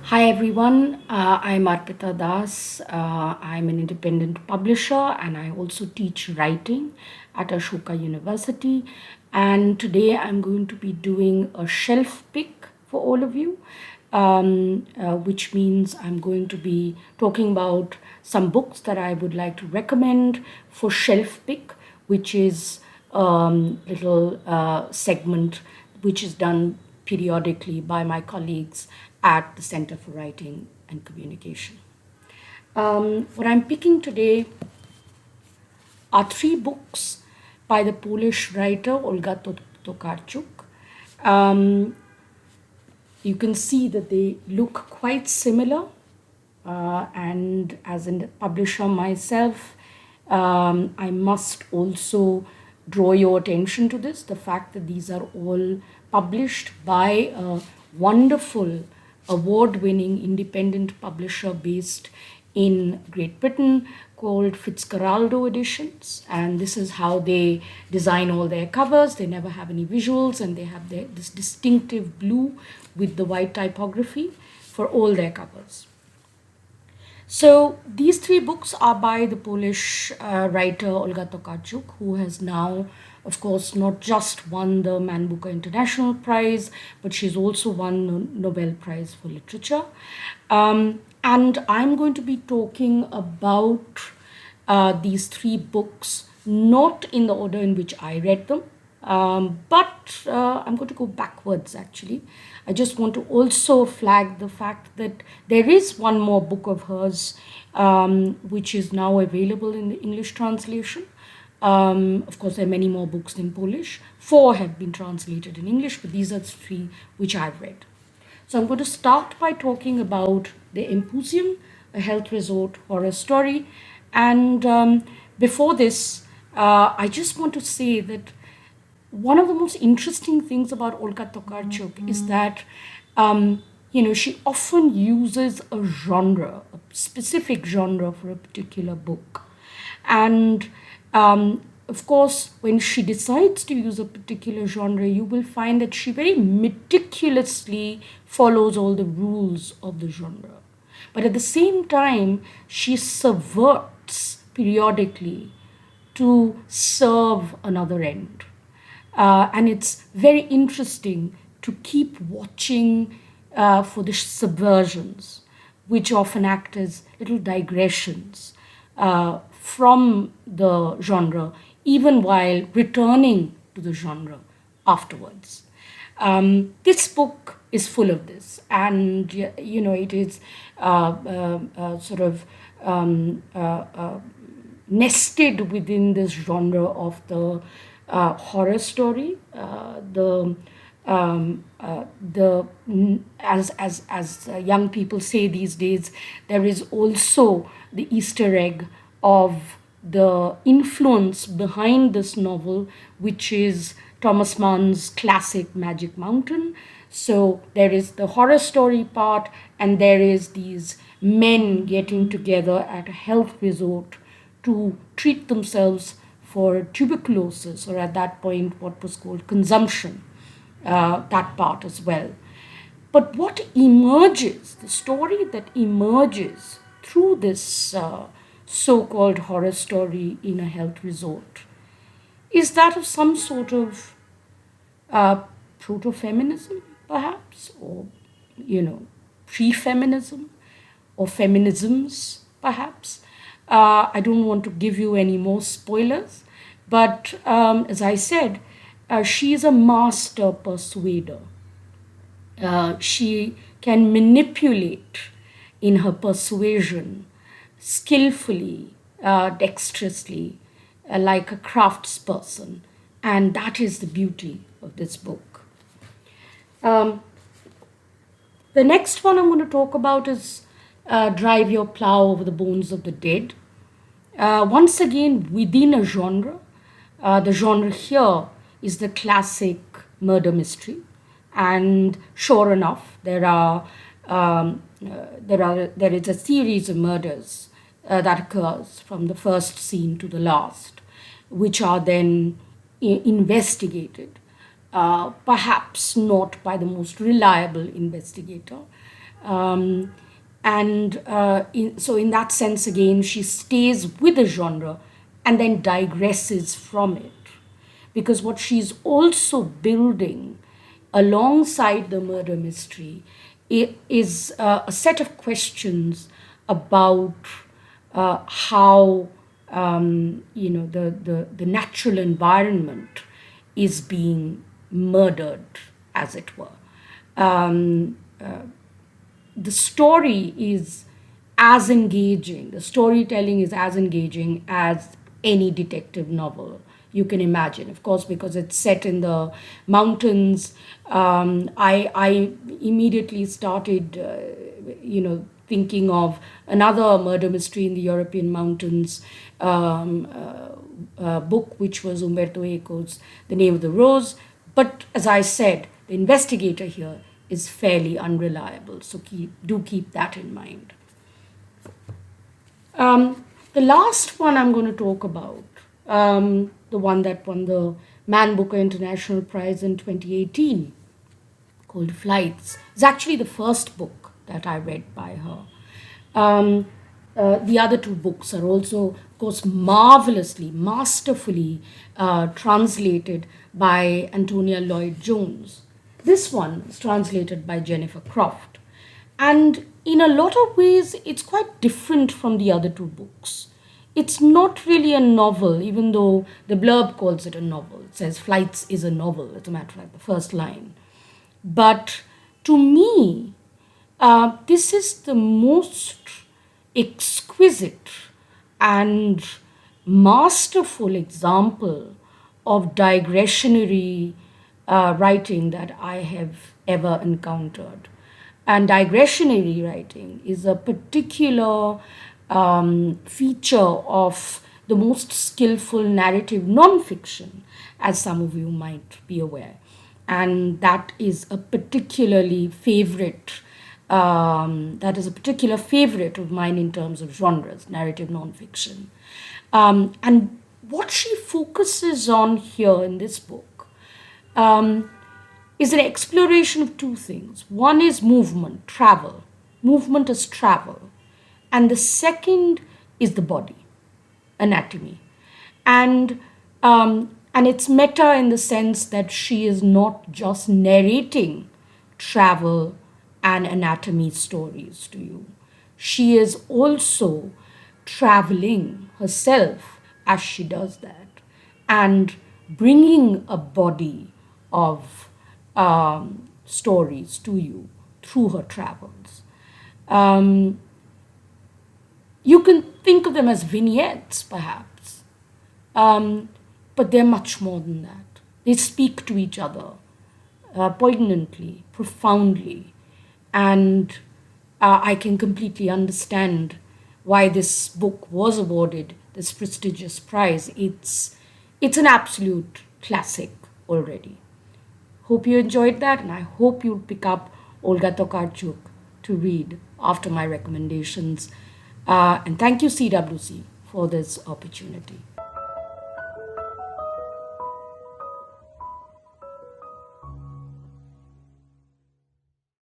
Hi everyone, I'm Arpita Das. I'm an independent publisher and I also teach writing at Ashoka University. And today I'm going to be doing a shelf pick for all of you, which means I'm going to be talking about some books that I would like to recommend for shelf pick, which is little segment which is done periodically by my colleagues at the Center for Writing and Communication. What I'm picking today are three books by the Polish writer Olga Tokarczuk. Um, you can see that they look quite similar, and as a publisher myself, I must also draw your attention to this, the fact that these are all published by a wonderful award-winning independent publisher based in Great Britain called Fitzcarraldo Editions, and this is how they design all their covers. They never have any visuals, and they have this distinctive blue with the white typography for all their covers. So these three books are by the Polish writer Olga Tokarczuk, who has now, of course, not just won the Man Booker International Prize, but she's also won the Nobel Prize for Literature. And I'm going to be talking about these three books, not in the order in which I read them, but I'm going to go backwards actually. I just want to also flag the fact that there is one more book of hers which is now available in the English translation. Of course, there are many more books in Polish. 4 have been translated in English, but these are the 3 which I've read. So I'm going to start by talking about the Empusium, a health resort horror story. And before this, I just want to say that one of the most interesting things about Olga Tokarczuk is that she often uses a genre, a specific genre for a particular book. And of course, when she decides to use a particular genre, you will find that she very meticulously follows all the rules of the genre. But at the same time, she subverts periodically to serve another end. And it's very interesting to keep watching for the subversions, which often act as little digressions from the genre, even while returning to the genre afterwards. This book is full of this, and it is sort of nested within this genre of the horror story. As young people say these days, there is also the Easter egg of the influence behind this novel, which is Thomas Mann's classic Magic Mountain. So there is the horror story part, and there is these men getting together at a health resort to treat themselves for tuberculosis, or at that point, what was called consumption, that part as well. But what emerges, the story that emerges through this so called horror story in a health resort, is that of some sort of proto feminism, perhaps, or, pre-feminism, or feminisms, perhaps. I don't want to give you any more spoilers, but as I said, she is a master persuader. She can manipulate in her persuasion skillfully, dexterously, like a craftsperson. And that is the beauty of this book. The next one I'm going to talk about is Drive Your Plow Over the Bones of the Dead. Once again, within a genre, the genre here is the classic murder mystery. And sure enough, there is a series of murders that occurs from the first scene to the last, which are then investigated, perhaps not by the most reliable investigator, Um, so in that sense, again, she stays with the genre and then digresses from it. Because what she's also building alongside the murder mystery is a set of questions about how the natural environment is being murdered, as it were. The story is as engaging, the storytelling is as engaging as any detective novel you can imagine. Of course, because it's set in the mountains, I immediately started, thinking of another murder mystery in the European mountains book, which was Umberto Eco's The Name of the Rose. But as I said, the investigator here is fairly unreliable, so do keep that in mind. The last one I'm going to talk about, the one that won the Man Booker International Prize in 2018, called Flights, is actually the first book that I read by her. The other two books are also, of course, marvelously, masterfully translated by Antonia Lloyd Jones. This one is translated by Jennifer Croft. And in a lot of ways, it's quite different from the other two books. It's not really a novel, even though the blurb calls it a novel. It says Flights is a novel, as a matter of fact, the first line. But to me, this is the most exquisite and masterful example of digressionary writing that I have ever encountered. And digressionary writing is a particular feature of the most skillful narrative nonfiction, as some of you might be aware. And that is a particularly favorite. That is a particular favorite of mine in terms of genres, narrative nonfiction. And what she focuses on here in this book is an exploration of two things. One is movement, travel. Movement is travel. And the second is the body, anatomy. And it's meta in the sense that she is not just narrating travel and anatomy stories to you. She is also traveling herself as she does that and bringing a body of stories to you through her travels. You can think of them as vignettes, perhaps, but they're much more than that. They speak to each other poignantly, profoundly, and I can completely understand why this book was awarded this prestigious prize. It's an absolute classic already. Hope you enjoyed that, and I hope you'll pick up Olga Tokarczuk to read after my recommendations. And thank you, CWC, for this opportunity.